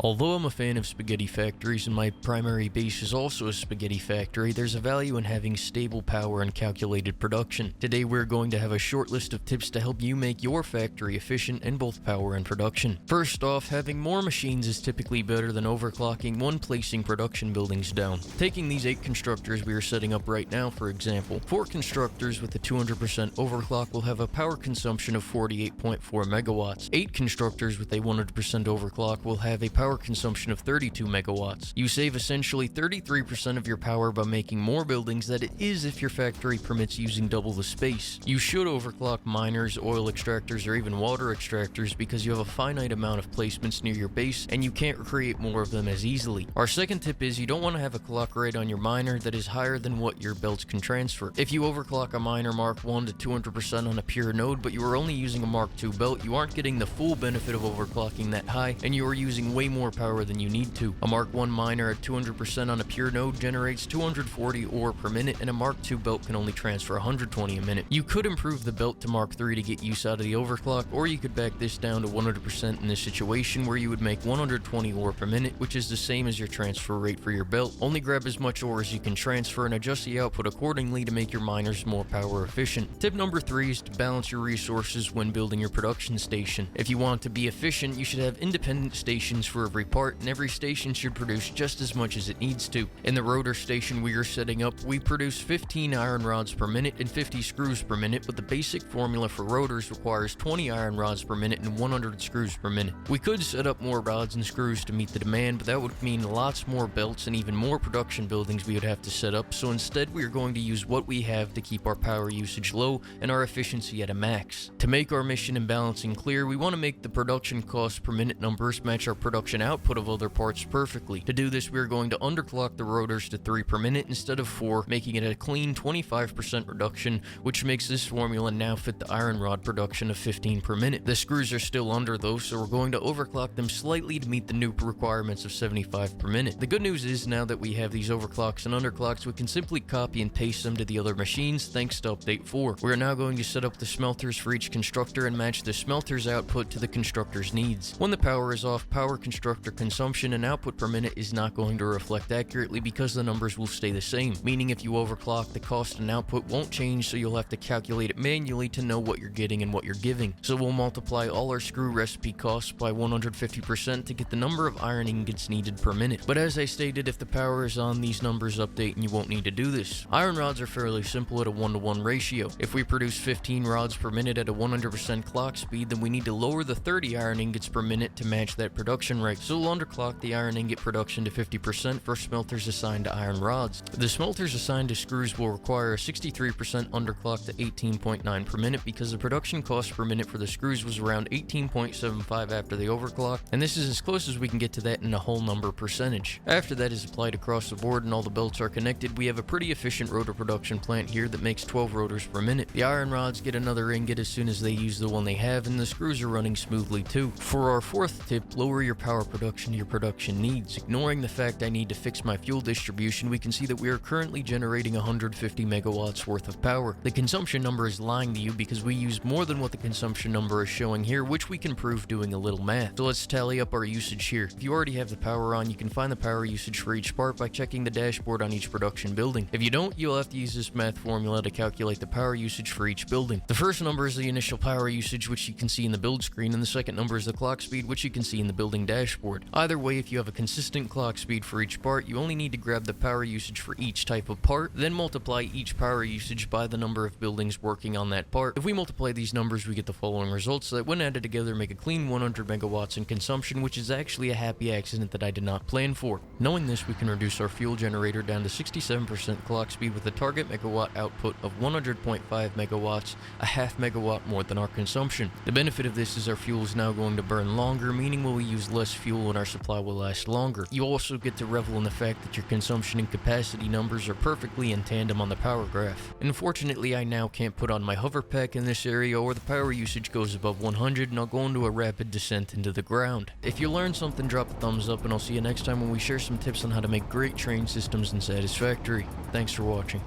Although I'm a fan of spaghetti factories and my primary base is also a spaghetti factory, there's a value in having stable power and calculated production. Today we're going to have a short list of tips to help you make your factory efficient in both power and production. First off, having more machines is typically better than overclocking one placing production buildings down. Taking these 8 constructors we are setting up right now for example, 4 constructors with a 200% overclock will have a power consumption of 48.4 megawatts. 8 constructors with a 100% overclock will have a power consumption of 32 megawatts. You save essentially 33% of your power by making more buildings than it is if your factory permits using double the space. You should overclock miners, oil extractors, or even water extractors because you have a finite amount of placements near your base and you can't create more of them as easily. Our second tip is you don't want to have a clock rate on your miner that is higher than what your belts can transfer. If you overclock a miner Mark 1 to 200% on a pure node but you are only using a Mark 2 belt, you aren't getting the full benefit of overclocking that high and you are using way more power than you need to. A Mark 1 miner at 200% on a pure node generates 240 ore per minute and a Mark 2 belt can only transfer 120 a minute. You could improve the belt to Mark 3 to get use out of the overclock, or you could back this down to 100% in this situation where you would make 120 ore per minute, which is the same as your transfer rate for your belt. Only grab as much ore as you can transfer and adjust the output accordingly to make your miners more power efficient. Tip number 3 is to balance your resources when building your production station. If you want to be efficient, you should have independent stations for every part, and every station should produce just as much as it needs to. In the rotor station we are setting up, we produce 15 iron rods per minute and 50 screws per minute, but the basic formula for rotors requires 20 iron rods per minute and 100 screws per minute. We could set up more rods and screws to meet the demand, but that would mean lots more belts and even more production buildings we would have to set up, so instead we are going to use what we have to keep our power usage low and our efficiency at a max. To make our mission and balancing clear, we want to make the production cost per minute numbers match our production output of other parts perfectly. To do this, we are going to underclock the rotors to 3 per minute instead of 4, making it a clean 25% reduction, which makes this formula now fit the iron rod production of 15 per minute. The screws are still under though, so we're going to overclock them slightly to meet the new requirements of 75 per minute. The good news is now that we have these overclocks and underclocks, we can simply copy and paste them to the other machines thanks to update 4. We are now going to set up the smelters for each constructor and match the smelter's output to the constructor's needs. When the power is off, power constructor consumption and output per minute is not going to reflect accurately because the numbers will stay the same, meaning if you overclock, the cost and output won't change, so you'll have to calculate it manually to know what you're getting and what you're giving. So we'll multiply all our screw recipe costs by 150% to get the number of iron ingots needed per minute. But as I stated, if the power is on, these numbers update and you won't need to do this. Iron rods are fairly simple at a 1-to-1 ratio. If we produce 15 rods per minute at a 100% clock speed, then we need to lower the 30 iron ingots per minute to match that production rate. So we'll underclock the iron ingot production to 50% for smelters assigned to iron rods. The smelters assigned to screws will require a 63% underclock to 18.9 per minute because the production cost per minute for the screws was around 18.75 after the overclock, and this is as close as we can get to that in a whole number percentage. After that is applied across the board and all the belts are connected, we have a pretty efficient rotor production plant here that makes 12 rotors per minute. The iron rods get another ingot as soon as they use the one they have, and the screws are running smoothly too. For our fourth tip, lower your power production to your production needs. Ignoring the fact I need to fix my fuel distribution, we can see that we are currently generating 150 megawatts worth of power. The consumption number is lying to you because we use more than what the consumption number is showing here, which we can prove doing a little math. So let's tally up our usage here. If you already have the power on, you can find the power usage for each part by checking the dashboard on each production building. If you don't, you'll have to use this math formula to calculate the power usage for each building. The first number is the initial power usage, which you can see in the build screen, and the second number is the clock speed, which you can see in the building dashboard. Either way, if you have a consistent clock speed for each part, you only need to grab the power usage for each type of part, then multiply each power usage by the number of buildings working on that part. If we multiply these numbers, we get the following results that when added together make a clean 100 megawatts in consumption, which is actually a happy accident that I did not plan for. Knowing this, we can reduce our fuel generator down to 67% clock speed with a target megawatt output of 100.5 megawatts, a half megawatt more than our consumption. The benefit of this is our fuel is now going to burn longer, meaning we'll use less fuel and our supply will last longer. You also get to revel in the fact that your consumption and capacity numbers are perfectly in tandem on the power graph. Unfortunately, I now can't put on my hover pack in this area or the power usage goes above 100 and I'll go into a rapid descent into the ground. If you learned something, drop a thumbs up and I'll see you next time when we share some tips on how to make great train systems in Satisfactory. Thanks for watching.